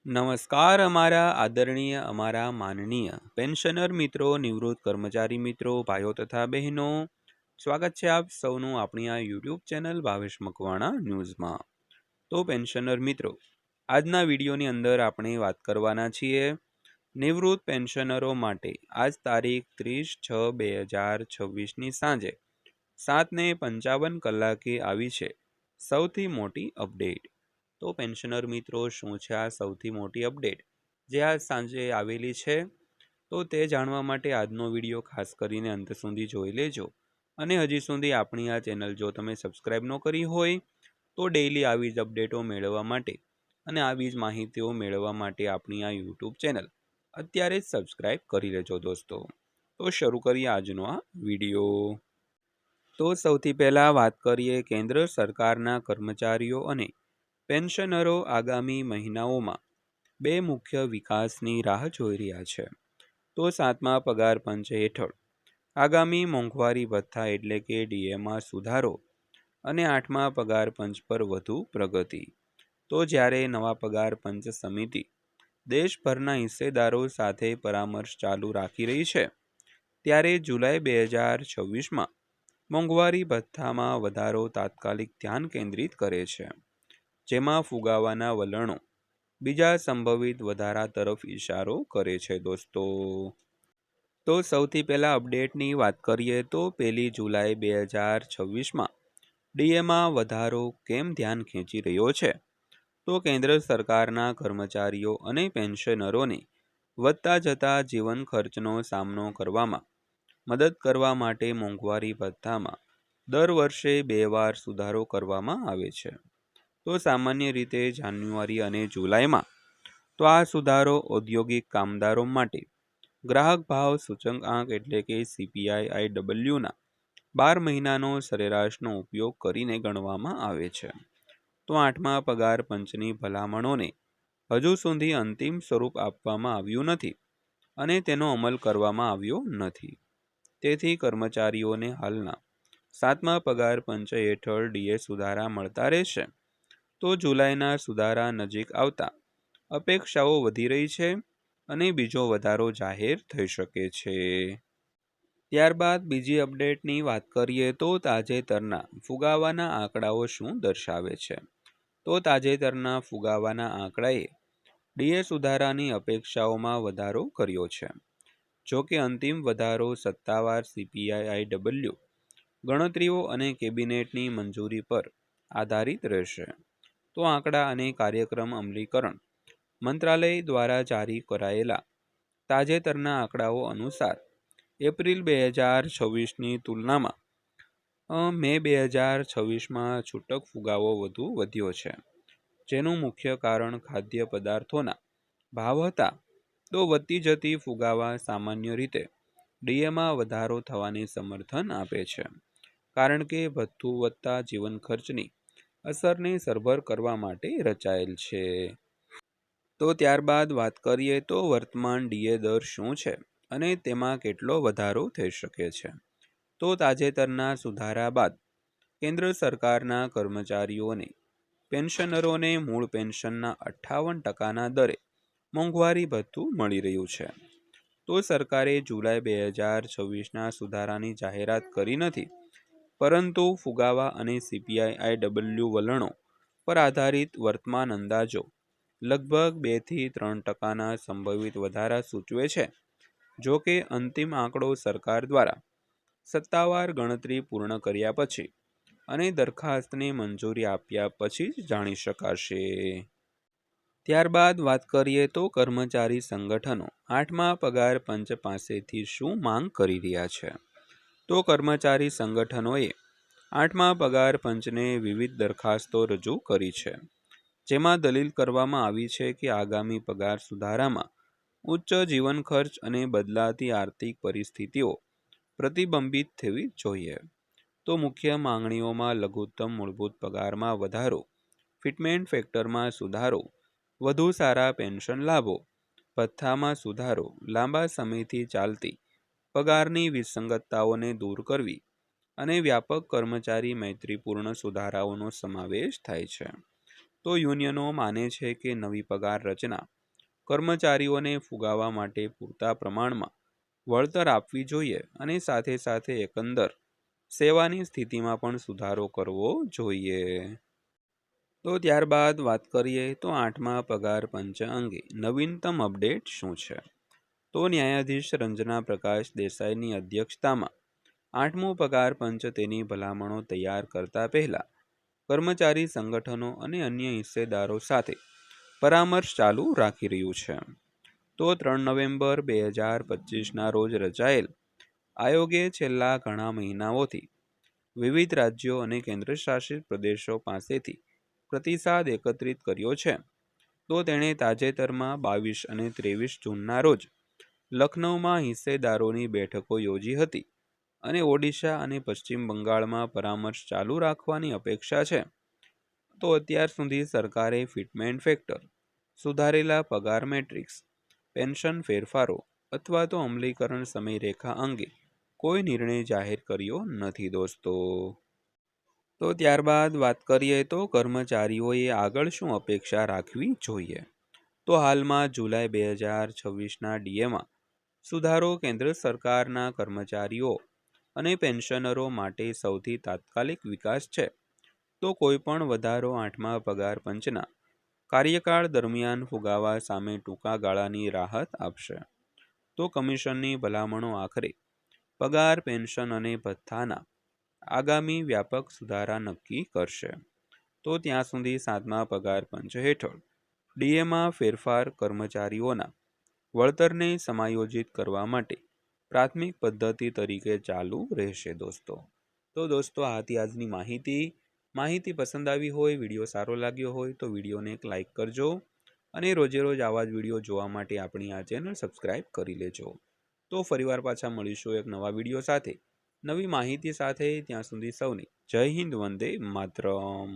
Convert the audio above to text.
નમસ્કાર અમારા આદરણીય અમારા માનનીય પેન્શનર મિત્રો, નિવૃત્ત કર્મચારી મિત્રો, ભાઈઓ તથા બહેનો, સ્વાગત છે આપ સૌનું આપણી આ યુટ્યુબ ચેનલ ભાવેશ મકવાણા ન્યૂઝમાં. તો પેન્શનર મિત્રો, આજના વિડીયોની અંદર આપણે વાત કરવાના છીએ નિવૃત્ત પેન્શનરો માટે આજ તારીખ 30/6/2026ની સાંજે 7:55 આવી છે સૌથી મોટી અપડેટ. તો પેન્શનર મિત્રો, શું છે આ સૌથી મોટી અપડેટ જે આજ સાંજે આવેલી છે? તો તે જાણવા માટે આજનો વિડીયો ખાસ કરીને અંત સુધી જોઈ લેજો. અને હજી સુધી આપણી આ ચેનલ જો તમે સબસ્ક્રાઈબ ન કરી હોય તો ડેઈલી આવી જ અપડેટો મેળવવા માટે અને આવી જ માહિતીઓ મેળવવા માટે આપણી આ યુટ્યુબ ચેનલ અત્યારે જ સબસ્ક્રાઈબ કરી લેજો દોસ્તો. તો શરૂ કરીએ આજનો આ વિડીયો. તો સૌથી પહેલાં વાત કરીએ કેન્દ્ર સરકારના કર્મચારીઓ અને પેન્શનરો આગામી મહિનાઓમાં બે મુખ્ય વિકાસની રાહ જોઈ રહ્યા છે. તો 7મા પગાર પંચ હેઠળ આગામી મોંઘવારી ભથ્થા એટલે કે ડીએમાં સુધારો અને 8મા પગાર પંચ પર વધુ પ્રગતિ. તો જ્યારે નવા પગાર પંચ સમિતિ દેશભરના હિસ્સેદારો સાથે પરામર્શ ચાલુ રાખી રહી છે, ત્યારે જુલાઈ 2026માં મોંઘવારી ભથ્થામાં વધારો તાત્કાલિક ધ્યાન કેન્દ્રિત કરે છે, જેમાં ફુગાવાના વલણો બીજા સંભવિત વધારા તરફ ઇશારો કરે છે દોસ્તો. તો સૌથી પહેલાં અપડેટની વાત કરીએ તો 1 જુલાઈ 2026માં ડીએમાં વધારો કેમ ધ્યાન ખેંચી રહ્યો છે? તો કેન્દ્ર સરકારના કર્મચારીઓ અને પેન્શનરોને વધતા જતા જીવન ખર્ચનો સામનો કરવામાં મદદ કરવા માટે મોંઘવારી ભથ્થામાં દર વર્ષે 2 વાર સુધારો કરવામાં આવે છે. તો સામાન્ય રીતે જાન્યુઆરી અને જુલાઈમાં તો આ સુધારો ઔદ્યોગિક કામદારો માટે ગ્રાહક ભાવ સૂચકાંક એટલે કે CPI-IWના 12 મહિનાનો સરેરાશનો ઉપયોગ કરીને ગણવામાં આવે છે. તો 8મા પગાર પંચની ભલામણોને હજુ સુધી અંતિમ સ્વરૂપ આપવામાં આવ્યું નથી અને તેનો અમલ કરવામાં આવ્યો નથી. તેથી કર્મચારીઓને હાલના 7મા પગાર પંચ હેઠળ ડીએ સુધારા મળતા રહેશે. તો જુલાઈના સુધારા નજીક આવતા અપેક્ષાઓ વધી રહી છે અને બીજો વધારો જાહેર થઈ શકે છે. ત્યારબાદ બીજી અપડેટની વાત કરીએ તો તાજેતરના ફુગાવાના આંકડાઓ શું દર્શાવે છે? તો તાજેતરના ફુગાવાના આંકડાએ ડીએ સુધારાની અપેક્ષાઓમાં વધારો કર્યો છે. જો કે અંતિમ વધારો સત્તાવાર CPI-IW ગણતરીઓ અને કેબિનેટની મંજૂરી પર આધારિત રહેશે. તો આંકડા અને કાર્યક્રમ અમલીકરણ મંત્રાલય દ્વારા જારી કરાયેલા તાજેતરના આંકડાઓ અનુસાર એપ્રિલ 2026ની તુલનામાં મે 2026માં છૂટક ફુગાવો વધુ વધ્યો છે, જેનું મુખ્ય કારણ ખાદ્ય પદાર્થોના ભાવ હતા. તો વધતી જતી ફુગાવા સામાન્ય રીતે ડીએમાં વધારો થવાને સમર્થન આપે છે, કારણ કે ભથ્થું વધતા જીવન ખર્ચની અસરને સરભર કરવા માટે રચાયેલ છે. તો ત્યારબાદ વાત કરીએ તો વર્તમાન ડીએ દર શું છે અને તેમાં કેટલો વધારો થઈ શકે છે? તો તાજેતરના સુધારા બાદ કેન્દ્ર સરકારના કર્મચારીઓને પેન્શનરોને મૂળ પેન્શનના 58%ના દરે મોંઘવારી ભથ્થું મળી રહ્યું છે. તો સરકારે જુલાઈ 2026ના સુધારાની જાહેરાત કરી નથી, પરંતુ ફુગાવા અને CPI-IW વલણો પર આધારિત વર્તમાન અંદાજો લગભગ 2-3%ના સંભવિત વધારા સૂચવે છે. જો કે અંતિમ આંકડો સરકાર દ્વારા સત્તાવાર ગણતરી પૂર્ણ કર્યા પછી અને દરખાસ્તને મંજૂરી આપ્યા પછી જ જાણી શકાશે. ત્યારબાદ વાત કરીએ તો કર્મચારી સંગઠનો 8મા પગાર પંચ પાસેથી શું માંગ કરી રહ્યા છે? તો કર્મચારી સંગઠનોએ 8મા પગાર પંચને વિવિધ દરખાસ્તો રજૂ કરી છે, જેમાં દલીલ કરવામાં આવી છે કે આગામી પગાર સુધારામાં ઉચ્ચ જીવન ખર્ચ અને બદલાતી આર્થિક પરિસ્થિતિઓ પ્રતિબિંબિત થવી જોઈએ. તો મુખ્ય માંગણીઓમાં લઘુત્તમ મૂળભૂત પગારમાં વધારો, ફિટમેન્ટ ફેક્ટરમાં સુધારો, વધુ સારા પેન્શન લાભો, ભથ્થામાં સુધારો, લાંબા સમયથી ચાલતી પગારની વિસંગતતાઓને દૂર કરવી અને વ્યાપક કર્મચારી મૈત્રીપૂર્ણ સુધારાઓનો સમાવેશ થાય છે. તો યુનિયનો માને છે કે નવી પગાર રચના કર્મચારીઓને ફુગાવા માટે પૂરતા પ્રમાણમાં વળતર આપવી જોઈએ અને સાથે સાથે એકંદર સેવાની સ્થિતિમાં પણ સુધારો કરવો જોઈએ. તો ત્યારબાદ વાત કરીએ તો 8મા પગાર પંચ અંગે નવીનતમ અપડેટ શું છે. તો ન્યાયાધીશ રંજના પ્રકાશ દેસાઈની અધ્યક્ષતામાં 8મો પગાર પંચ તેની ભલામણો તૈયાર કરતા પહેલા કર્મચારી સંગઠનો અને અન્ય હિસ્સેદારો સાથે પરામર્શ ચાલુ રાખી રહ્યું છે. તો 3 નવેમ્બર 2025ના રોજ રચાયેલ આયોગે છેલ્લા ઘણા મહિનાઓથી વિવિધ રાજ્યો અને કેન્દ્રશાસિત પ્રદેશો પાસેથી પ્રતિસાદ એકત્રિત કર્યો છે. તો તેણે તાજેતરમાં 22 અને 23 જૂનના રોજ લખનૌમાં હિસ્સેદારોની બેઠકો યોજી હતી અને ઓડિશા અને પશ્ચિમ બંગાળમાં પરામર્શ ચાલુ રાખવાની અપેક્ષા છે. તો અત્યાર સુધી સરકારે ફિટમેન્ટ ફેક્ટર, સુધારેલા પગાર મેટ્રિક્સ, પેન્શન ફેરફારો અથવા તો અમલીકરણ સમયરેખા અંગે કોઈ નિર્ણય જાહેર કર્યો નથી દોસ્તો. તો ત્યારબાદ વાત કરીએ તો કર્મચારીઓએ આગળ શું અપેક્ષા રાખવી જોઈએ. તો હાલમાં જુલાઈ 2026ના ડીએમાં સુધારો કેન્દ્ર સરકારના કર્મચારીઓ અને પેન્શનરો માટે સૌથી તાત્કાલિક વિકાસ છે. તો કોઈ પણ વધારો 8મા પગાર પંચના કાર્યકાળ દરમિયાન ફુગાવા સામે ટૂંકા ગાળાની રાહત આપશે. તો કમિશનની ભલામણો આખરે પગાર, પેન્શન અને ભથ્થાના આગામી વ્યાપક સુધારા નક્કી કરશે. તો ત્યાં સુધી 7મા પગાર પંચ હેઠળ ડીએમાં ફેરફાર કર્મચારીઓના વળતરને સમાયોજિત કરવા માટે પ્રાથમિક પદ્ધતિ તરીકે ચાલુ રહેશે દોસ્તો. તો દોસ્તો આ હતી આજની માહિતી પસંદ આવી હોય, વિડીયો સારો લાગ્યો હોય તો વિડીયોને એક લાઇક કરજો અને રોજે રોજ આવા જ વિડીયો જોવા માટે આપણી આ ચેનલ સબસ્ક્રાઈબ કરી લેજો. તો ફરીવાર પાછા મળીશું એક નવા વિડીયો સાથે, નવી માહિતી સાથે. ત્યાં સુધી સૌને જય હિન્દ, વંદે માતરમ.